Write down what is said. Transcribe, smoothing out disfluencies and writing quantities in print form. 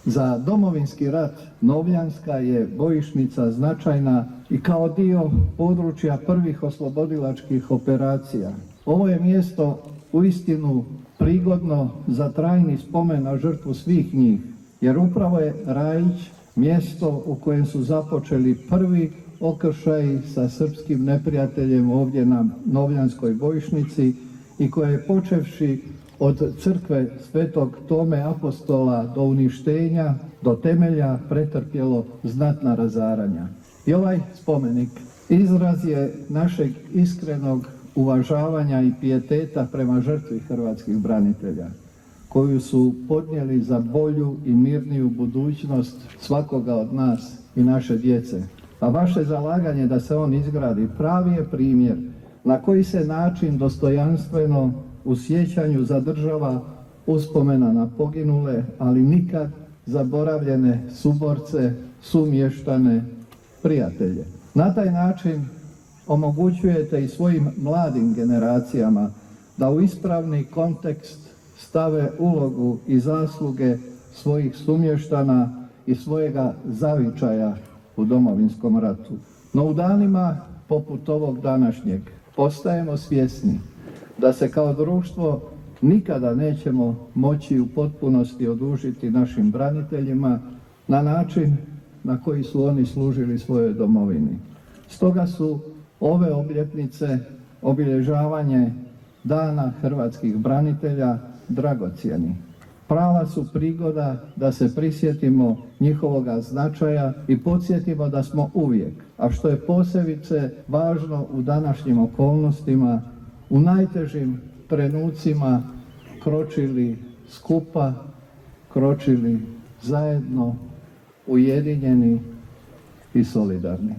Za Domovinski rat Novljanska je bojišnica značajna i kao dio područja prvih oslobodilačkih operacija. Ovo je mjesto uistinu prigodno za trajni spomen na žrtvu svih njih, jer upravo je Rajić mjesto u kojem su započeli prvi okršaji sa srpskim neprijateljem ovdje na Novljanskoj bojišnici i koje je počevši od crkve Svetog Tome Apostola do uništenja, do temelja pretrpjelo znatna razaranja. I ovaj spomenik izraz je našeg iskrenog uvažavanja i pijeteta prema žrtvi hrvatskih branitelja, koju su podnijeli za bolju i mirniju budućnost svakoga od nas i naše djece. A vaše zalaganje da se on izgradi pravi je primjer na koji se način dostojanstveno u sjećanju zadržava uspomena na poginule, ali nikad zaboravljene suborce, sumještane, prijatelje. Na taj način omogućujete i svojim mladim generacijama da u ispravni kontekst stave ulogu i zasluge svojih sumještana i svojega zavičaja u Domovinskom ratu. No u danima poput ovog današnjeg postajemo svjesni da se kao društvo nikada nećemo moći u potpunosti odužiti našim braniteljima na način na koji su oni služili svojoj domovini. Stoga su ove obljetnice, obilježavanje Dana hrvatskih branitelja dragocjeni. Prava su prigoda da se prisjetimo njihovoga značaja i podsjetimo da smo uvijek, a što je posebice važno u današnjim okolnostima, u najtežim trenucima kročili skupa, kročili zajedno, ujedinjeni i solidarni.